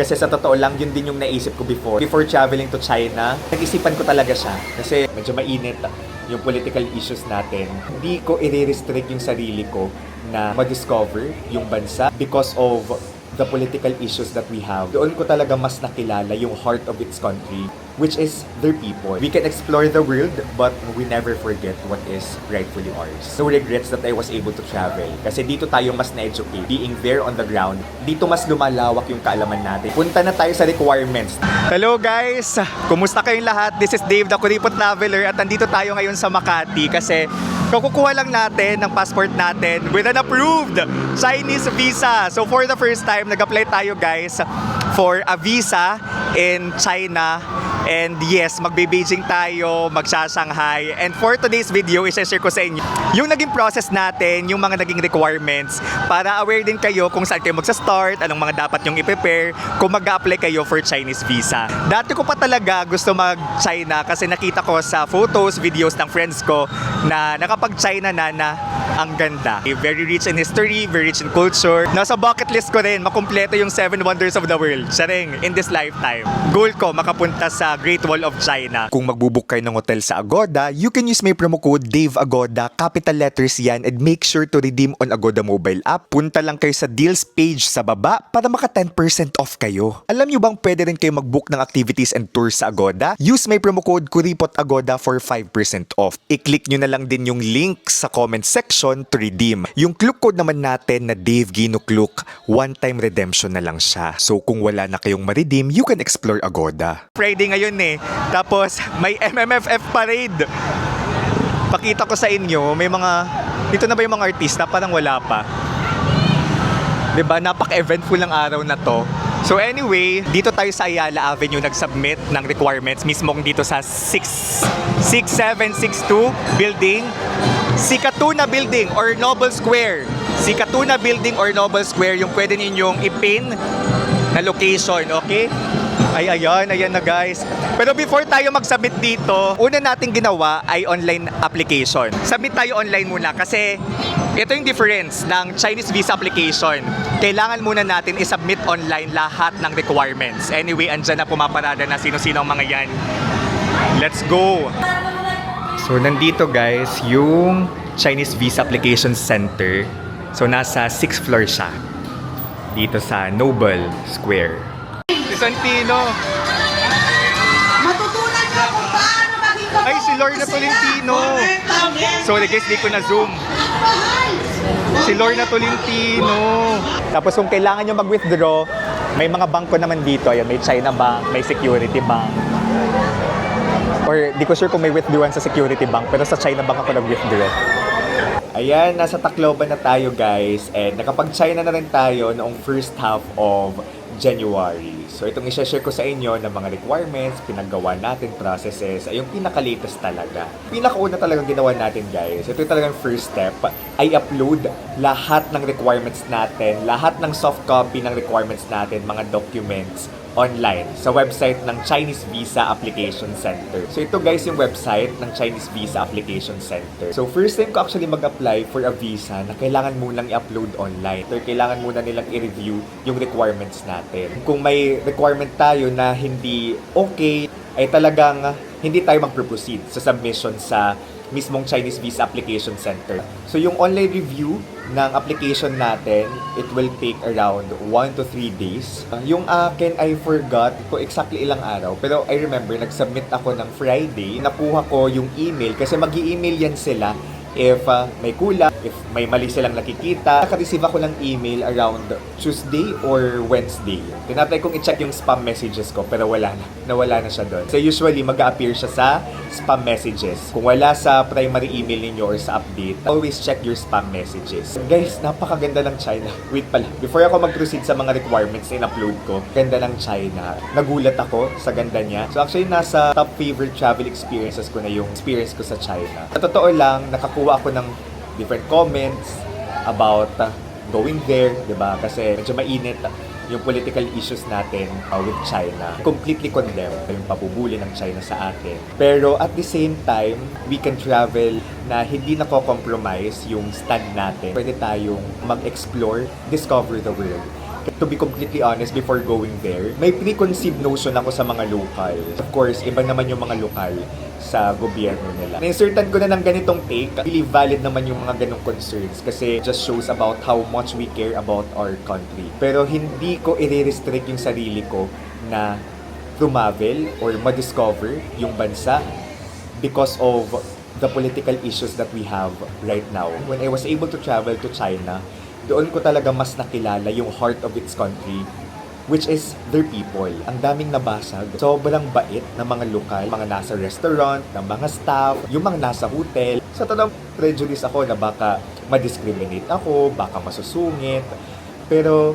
Kasi sa totoo lang, yun din yung naisip ko before. Before traveling to China, nag-isipan ko talaga siya. Kasi medyo mainit yung political issues natin. Hindi ko i-restrict yung sarili ko na ma-discover yung bansa because of the political issues that we have. Doon ko talaga mas nakilala yung heart of its country, which is their people. We can explore the world, but we never forget what is rightfully ours. No regrets that I was able to travel. Kasi dito tayo mas na-educate. Being there on the ground, dito mas lumalawak yung kaalaman natin. Punta na tayo sa requirements. Hello guys! Kumusta kayong lahat? This is Dave, the Kuripot Traveler, at nandito tayo ngayon sa Makati kasi kukuha lang natin ng passport natin with an approved Chinese visa. So for the first time, nag-apply tayo guys for a visa in China. And yes, magbe-Beijing tayo, magsa-Shanghai. And for today's video, i-share ko sa inyo yung naging process natin, yung mga naging requirements para aware din kayo kung saan kayo magsa-start, anong mga dapat yung i-prepare kung mag-apply kayo for Chinese visa. Dati ko pa talaga gusto mag-China kasi nakita ko sa photos, videos ng friends ko na nakapag-China na ang ganda. Very rich in history, very rich in culture. Nasa bucket list ko rin, makumpleto yung 7 wonders of the world. Sharing, in this lifetime. Goal ko, makapunta sa Great Wall of China. Kung magbubook kayo ng hotel sa Agoda, you can use my promo code DAVEAGODA, capital letters yan, and make sure to redeem on Agoda mobile app. Punta lang kayo sa deals page sa baba para maka 10% off kayo. Alam nyo bang pwede rin kayo mag-book ng activities and tours sa Agoda? Use my promo code KURIPOTAGODA for 5% off. I-click nyo na lang din yung link sa comment section to redeem. Yung Klook code naman natin na Dave Gino Klook, one-time redemption na lang siya. So kung wala na kayong ma-redeem, you can explore Agoda. Friday ngayon tapos may MMFF parade. Pakita ko sa inyo, may mga, dito na ba yung mga artista? Parang wala pa. Diba? Napaka-eventful ng araw na to. So anyway, dito tayo sa Ayala Avenue nag-submit ng requirements mismo dito sa 6762 building, Sikatuna Building or Noble Square. Sikatuna Building or Noble Square yung pwede ninyong ipin na location, okay? Ayan na guys. Pero before tayo mag-submit dito, una nating ginawa ay online application. Submit tayo online muna kasi ito yung difference ng Chinese visa application. Kailangan muna natin i-submit online lahat ng requirements. Anyway, andyan na pumaparada na sino-sino ang mga yan. Let's go! So, nandito guys, yung Chinese Visa Application Center. So, nasa 6th floor siya. Dito sa Noble Square. Santino. Matutunan nyo kung paano maging Ay, si Lorna Tolentino. Sorry guys, di ko na zoom. Si Lorna Tolentino. Tapos kung kailangan nyo mag-withdraw, may mga bangko naman dito. Ayan, may China Bank, may Security Bank. Or di ko sure kung may withdrawal sa Security Bank, pero sa China Bank ako nag-withdraw. Ayan, nasa Tacloban na tayo guys. And nakapag-China na rin tayo noong first half of January. So itong i-share ko sa inyo ng mga requirements, pinaggawa natin, processes, ay yung pinaka-latest talaga. Pinakauna talagang ginawa natin guys, ito yung talagang first step, ay upload lahat ng requirements natin, lahat ng soft copy ng requirements natin, mga documents, online sa website ng Chinese Visa Application Center. So ito guys yung website ng Chinese Visa Application Center. So first time ko actually mag-apply for a visa na kailangan munang i-upload online. So kailangan muna nilang i-review yung requirements natin. Kung may requirement tayo na hindi okay, ay talagang hindi tayo mag-proceed sa submission sa mismong Chinese Visa Application Center. So yung online review ng application natin, it will take around 1 to 3 days. Yung akin, I forgot ko exactly ilang araw. Pero I remember, nag-submit ako ng Friday. Nakuha ko yung email kasi mag-i-email yan sila if may kulang, if may mali silang nakikita. Naka-receive ako ng email around Tuesday or Wednesday. Tinatry kong i-check yung spam messages ko pero wala na. Nawala na siya doon. So usually mag-a-appear siya sa spam messages. Kung wala sa primary email ninyo or sa update, always check your spam messages. Guys, napakaganda ng China. Wait pala, before ako mag-proceed sa mga requirements na in-upload ko, ganda ng China. Nagulat ako sa ganda niya. So actually, nasa top favorite travel experiences ko na yung experience ko sa China. Sa totoo lang, nakakuha ako ng different comments about going there, diba? Kasi medyo mainit yung political issues natin with China. Completely condemn yung pabubuli ng China sa atin. Pero at the same time, we can travel na hindi nako-compromise yung stand natin. Pwede tayong mag-explore, discover the world. To be completely honest, before going there, may preconceived notion ako sa mga local. Of course, iba naman yung mga lokal sa gobyerno nila. Na-insertan ko na ng ganitong take, really valid naman yung mga ganong concerns kasi it just shows about how much we care about our country. Pero hindi ko i-restrict yung sarili ko na trumavel or ma-discover yung bansa because of the political issues that we have right now. When I was able to travel to China, doon ko talaga mas nakilala yung heart of its country, which is their people. Ang daming nabasag. Sobrang bait ng mga lokal, mga nasa restaurant, ng mga staff, yung mga nasa hotel. Sa talagang prejudice ako na baka ma-discriminate ako, baka masusungit. Pero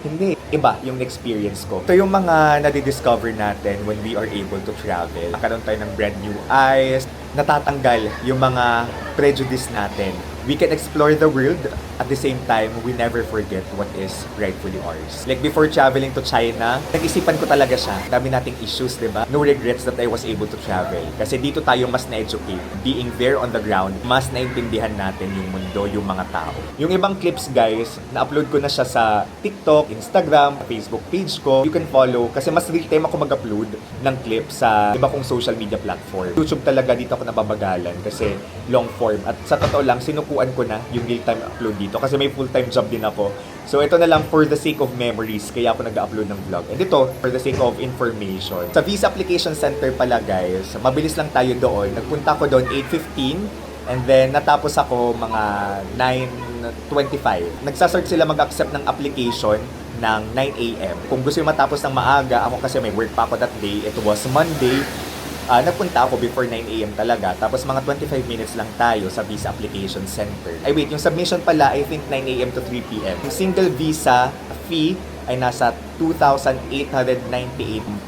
hindi. Iba yung experience ko. Ito yung mga nadidiscover natin when we are able to travel. Nakaroon tayo ng brand new eyes. Natatanggal yung mga prejudice natin. We can explore the world. At the same time, we never forget what is rightfully ours. Like before traveling to China, nag-isipan ko talaga siya. Dami nating issues, di ba? No regrets that I was able to travel. Kasi dito tayo mas na-educate. Being there on the ground, mas naintindihan natin yung mundo, yung mga tao. Yung ibang clips, guys, na-upload ko na siya sa TikTok, Instagram, Facebook page ko. You can follow. Kasi mas real time ako mag-upload ng clips sa iba kong social media platform. YouTube talaga dito ako nababagalan kasi long form. At sa totoo lang, sinukuan ko na yung real time upload dito kasi may full-time job din ako. So ito na lang for the sake of memories kaya ako nag-upload ng vlog. And ito for the sake of information. Sa Visa Application Center pala, guys, mabilis lang tayo doon. Nagpunta ko doon 8:15 and then natapos ako mga 9:25. Nagsasearch sila mag-accept ng application ng 9 a.m. Kung gusto yung matapos ng maaga, ako kasi may work pa ako that day. It was Monday. Nagpunta ako before 9 a.m. talaga. Tapos mga 25 minutes lang tayo sa Visa Application Center. Ay wait, yung submission pala, I think 9 a.m. to 3 p.m. Yung single visa fee ay nasa 2,898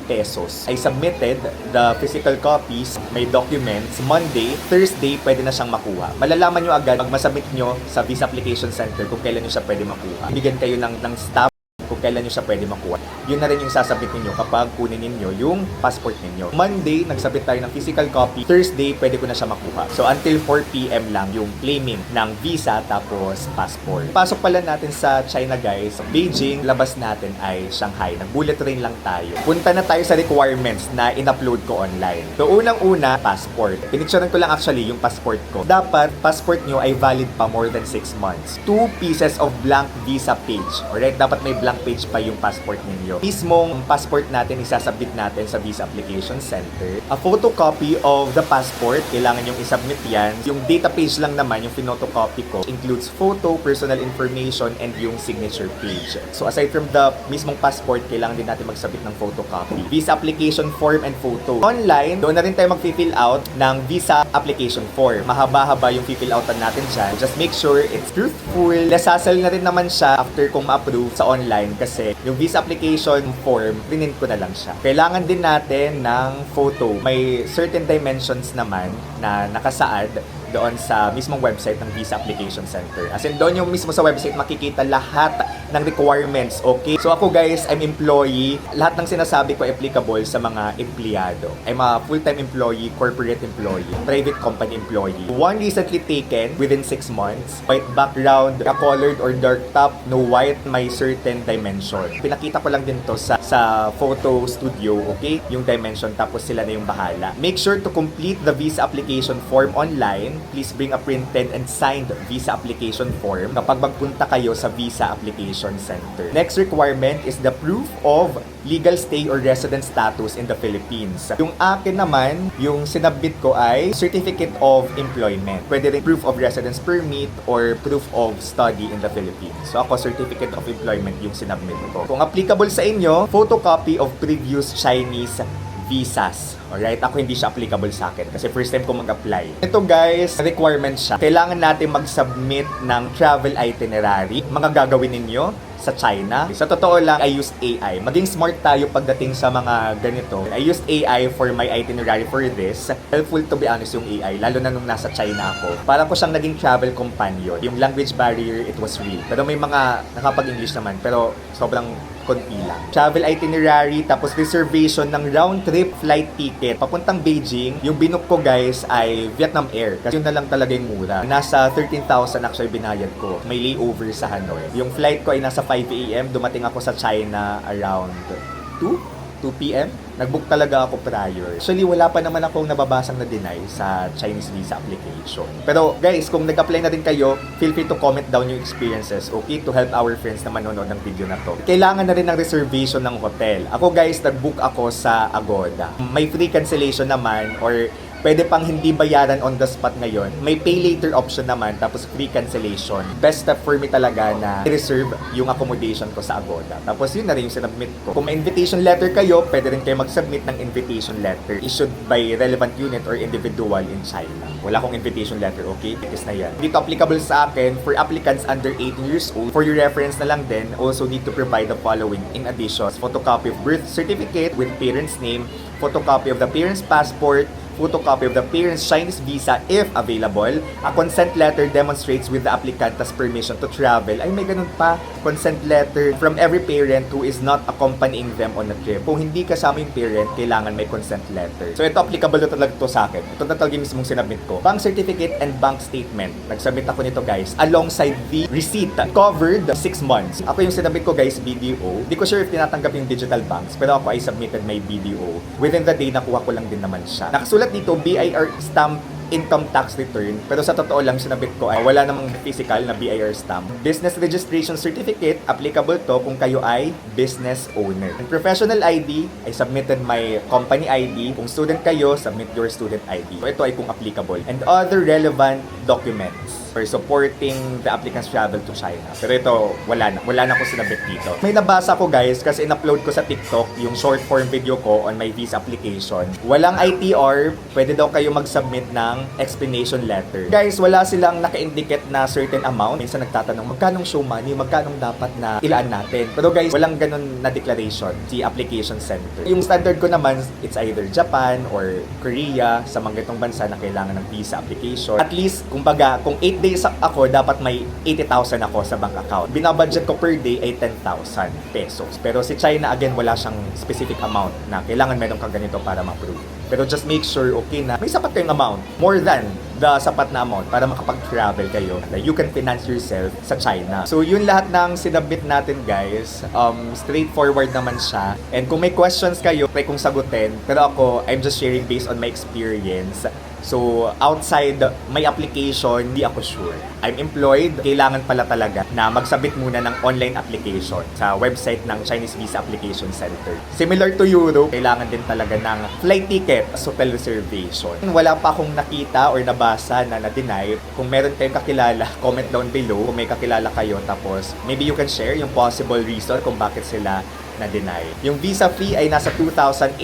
pesos. I submitted the physical copies, may documents. Monday, Thursday, pwede na siyang makuha. Malalaman nyo agad pag masubmit nyo sa Visa Application Center kung kailan nyo siya pwede makuha. Bigyan kayo ng staff kung kailan nyo siya pwede makuha. Yun na rin yung sasabit ninyo kapag kunin ninyo yung passport ninyo. Monday, nagsabit tayo ng physical copy. Thursday, pwede ko na siya makuha. So, until 4 p.m. lang yung claiming ng visa tapos passport. Pasok pala natin sa China, guys. Beijing, labas natin ay Shanghai. Nag-bullet train lang tayo. Punta na tayo sa requirements na in-upload ko online. So, unang-una, passport. Pinicturean ko lang actually yung passport ko. Dapat, passport nyo ay valid pa more than 6 months. 2 pieces of blank visa page. Alright? Dapat may blank page pa yung passport ninyo. Mismong passport natin, isasubmit natin sa Visa Application Center. A photocopy of the passport, kailangan yung isubmit yan. Yung data page lang naman, yung pinotocopy ko, includes photo, personal information, and yung signature page. So aside from the mismong passport, kailangan din natin magsubmit ng photocopy. Visa application form and photo. Online, doon na rin tayo mag-fill out ng visa application form. Mahaba-haba yung fill outan natin dyan. Just make sure it's truthful. Less hassle na rin naman siya after kung ma-approve sa online kasi yung visa application form, prinin ko na lang siya. Kailangan din natin ng photo. May certain dimensions naman na nakasaad doon sa mismong website ng Visa Application Center. As in, doon yung mismo sa website makikita lahat ng requirements, okay? So ako, guys, I'm employee. Lahat ng sinasabi ko applicable sa mga empleyado. I'm a full-time employee, corporate employee, private company employee. One recently taken within 6 months. White background, a colored or dark top, no white, may certain dimension. Pinakita ko lang din to sa photo studio, okay? Yung dimension, tapos sila na yung bahala. Make sure to complete the visa application form online. Please bring a printed and signed visa application form kapag magpunta kayo sa Visa Application Center. Next requirement is the proof of legal stay or resident status in the Philippines. Yung akin naman, yung sinabit ko ay Certificate of Employment. Pwede rin proof of residence permit or proof of study in the Philippines. So ako, Certificate of Employment yung sinabit ko. Kung applicable sa inyo, photocopy of previous Chinese visas. Alright? Ako hindi siya applicable sa akin kasi first time ko mag-apply. Ito, guys, requirement siya. Kailangan natin mag-submit ng travel itinerary. Mga gagawin ninyo sa China. Sa totoo lang, I used AI. Maging smart tayo pagdating sa mga ganito. I used AI for my itinerary for this. Helpful, to be honest, yung AI. Lalo na nung nasa China ako. Para ko siyang naging travel companion. Yung language barrier, it was real. Pero may mga nakapag-English naman. Pero sobrang konti lang. Travel itinerary, tapos reservation ng round-trip flight ticket ticket papuntang Beijing. Yung binook ko guys ay Vietnam Air kasi yun na lang talaga yung mura. Nasa 13,000 actually binayad ko. May layover sa Hanoi. Yung flight ko ay nasa 5 a.m. Dumating ako sa China around 2 p.m. Nag-book talaga ako prior. Actually, wala pa naman akong nababasang na-deny sa Chinese visa application. Pero guys, kung nag-apply na din kayo, feel free to comment down yung experiences, okay? To help our friends na manonood ng video na to. Kailangan na rin ng reservation ng hotel. Ako guys, nag-book ako sa Agoda. May free cancellation naman or pwede pang hindi bayaran on the spot ngayon. May pay later option naman, tapos free cancellation. Best step for me talaga na reserve yung accommodation ko sa Agoda. Tapos yun na rin yung sinubmit ko. Kung may invitation letter kayo, pwede rin kayo mag-submit ng invitation letter issued by relevant unit or individual in China. Wala akong invitation letter, okay? Is na yan. Dito applicable sa akin for applicants under 18 years old. For your reference na lang din, also need to provide the following in addition: photocopy of birth certificate with parent's name, photocopy of the parent's passport, photocopy of the parent's Chinese visa if available. A consent letter demonstrates with the applicant's permission to travel. Ay, may ganun pa. Consent letter from every parent who is not accompanying them on a trip. Kung hindi kasama yung parent, kailangan may consent letter. So, ito applicable na talaga to sa akin. Ito na talaga mismong sinabit ko. Bank certificate and bank statement. Nagsubmit ako nito guys, alongside the receipt. Covered 6 months. Ako yung sinabit ko guys, BDO. Hindi ko sure if tinatanggap yung digital banks, pero ako I submitted my BDO. Within the day, nakuha ko lang din naman siya. Nakasulat dito BIR stamp income tax return, pero sa totoo lang sinabit ko ay wala namang physical na BIR stamp. Business registration certificate, applicable to kung kayo ay business owner. And professional ID, I submitted my company ID. Kung student kayo, submit your student ID. So ito ay kung applicable. And other relevant documents for supporting the applicant's travel to China. Pero ito, wala na. Wala na akong sinabit dito. May nabasa ko guys kasi in-upload ko sa TikTok yung short form video ko on my visa application. Walang ITR, pwede daw kayo mag-submit ng explanation letter. Guys, wala silang naka-indicate na certain amount. Minsan nagtatanong, magkanong show money, magkanong dapat na ilaan natin. Pero guys, walang ganun na declaration si application center. Yung standard ko naman, it's either Japan or Korea sa mga ganitong bansa na kailangan ng visa application. At least, kumbaga, kung 8 days ako, dapat may 80,000 ako sa bank account. Binabudget ko per day ay 10,000 pesos. Pero si China, again, wala siyang specific amount na kailangan meron kang ganito para ma-approve. Pero just make sure, okay na, may sapat kayong amount. More than the sapat na amount para makapag-travel kayo. You can finance yourself sa China. So, yun lahat ng sinabit natin, guys. Straightforward naman siya. And kung may questions kayo, try kong sagutin. Pero ako, I'm just sharing based on my experience. So, outside my application, di ako sure. I'm employed, kailangan pala talaga na magsabit muna ng online application sa website ng Chinese Visa Application Center. Similar to Europe, kailangan din talaga ng flight ticket, hotel reservation. Wala pa akong nakita or nabasa na na-deny. Kung meron kayong kakilala, comment down below kung may kakilala kayo. Tapos, maybe you can share yung possible reason kung bakit sila na-deny. Yung visa fee ay nasa 2,898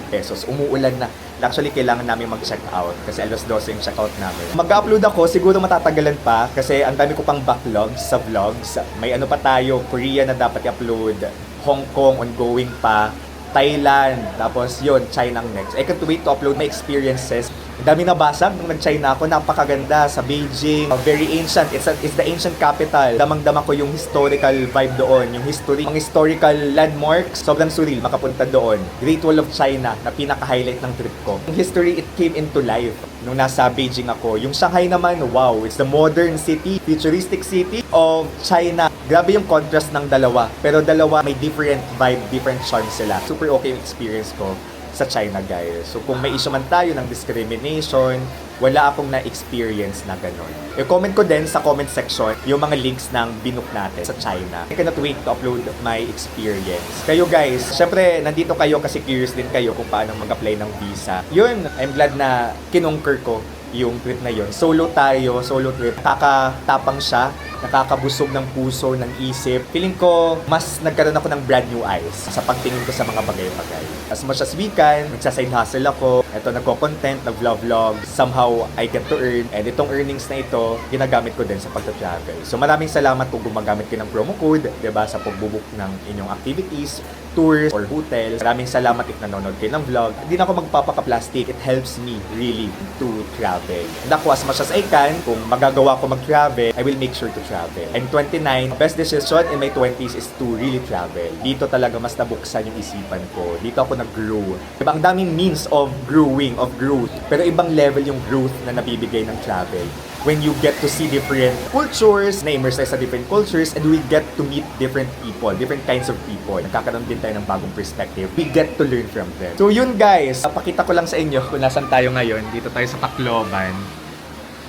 pesos. Umuulan na. Actually, kailangan namin mag-check out kasi alas 12 yung check out namin. Mag-upload ako, siguro matatagalan pa kasi ang dami ko pang backlogs sa vlogs. May ano pa tayo, Korea na dapat i-upload, Hong Kong ongoing pa, Thailand, tapos yun, China ang next. I can't wait to upload my experiences. Ang dami nabasa nung nag-China ako, napakaganda sa Beijing. Very ancient, it's the ancient capital. Damang-dama ko yung historical vibe doon, yung history, mga historical landmarks. Sobrang surreal makapunta doon. Great Wall of China na pinaka-highlight ng trip ko. Yung history, it came into life nung nasa Beijing ako. Yung Shanghai naman, wow, it's the modern city, futuristic city of China. Grabe yung contrast ng dalawa. Pero dalawa may different vibe, different charm sila. Super okay yung experience ko sa China, guys. So, kung may issue man tayo ng discrimination, wala akong na-experience na gano'n. I-comment ko din sa comment section yung mga links ng binook natin sa China. I cannot wait to upload my experience. Kayo, guys, syempre, nandito kayo kasi curious din kayo kung paano mag-apply ng visa. Yun, I'm glad na kinonquer ko yung trip na yun. Solo tayo, solo trip. Nakakatapang siya, nakakabusog ng puso, ng isip. Feeling ko, mas nagkaroon ako ng brand new eyes sa pagtingin ko sa mga bagay-bagay. As much as we can, nagsaside hustle ako. Ito, nagko-content, nag-vlog. Somehow, I get to earn. And itong earnings na ito, ginagamit ko din sa pag-travel. So, maraming salamat kung gumagamit kayo ng promo code, diba, sa pagbubook ng inyong activities tours or hotels. Maraming salamat if nanonood kayo ng vlog. Hindi na ako magpapaka-plastic. It helps me really to travel. And ako, as much as I can, kung magagawa ko mag-travel, I will make sure to travel. I'm 29. Best decision in my 20s is to really travel. Dito talaga mas nabuksan yung isipan ko. Dito ako nag-grow. Diba, ang daming means of growing, of growth. Pero ibang level yung growth na nabibigay ng travel. When you get to see different cultures, na-immerse tayo sa different cultures, and we get to meet different people, different kinds of people. Nagkakaroon din tayo ng bagong perspective. We get to learn from them. So yun guys, pakita ko lang sa inyo kung nasan tayo ngayon. Dito tayo sa Tacloban.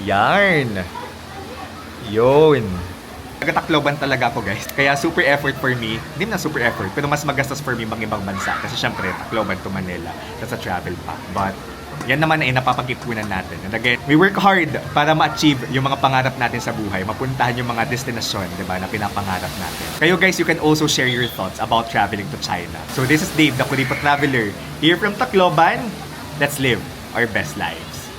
Yarn! Yun! Taga-Tacloban talaga ako guys. Kaya super effort for me. Hindi na super effort, pero mas magastos for me mga ibang bansa. Kasi syempre, Tacloban to Manila. That's a travel pack. But yan naman ay napapag-ipunan natin. And again, we work hard para ma-achieve yung mga pangarap natin sa buhay. Mapuntahan yung mga destinasyon, di ba, na pinapangarap natin. Kayo guys, you can also share your thoughts about traveling to China. So this is Dave, the Kuripa Traveler. Here from Tacloban, let's live our best life.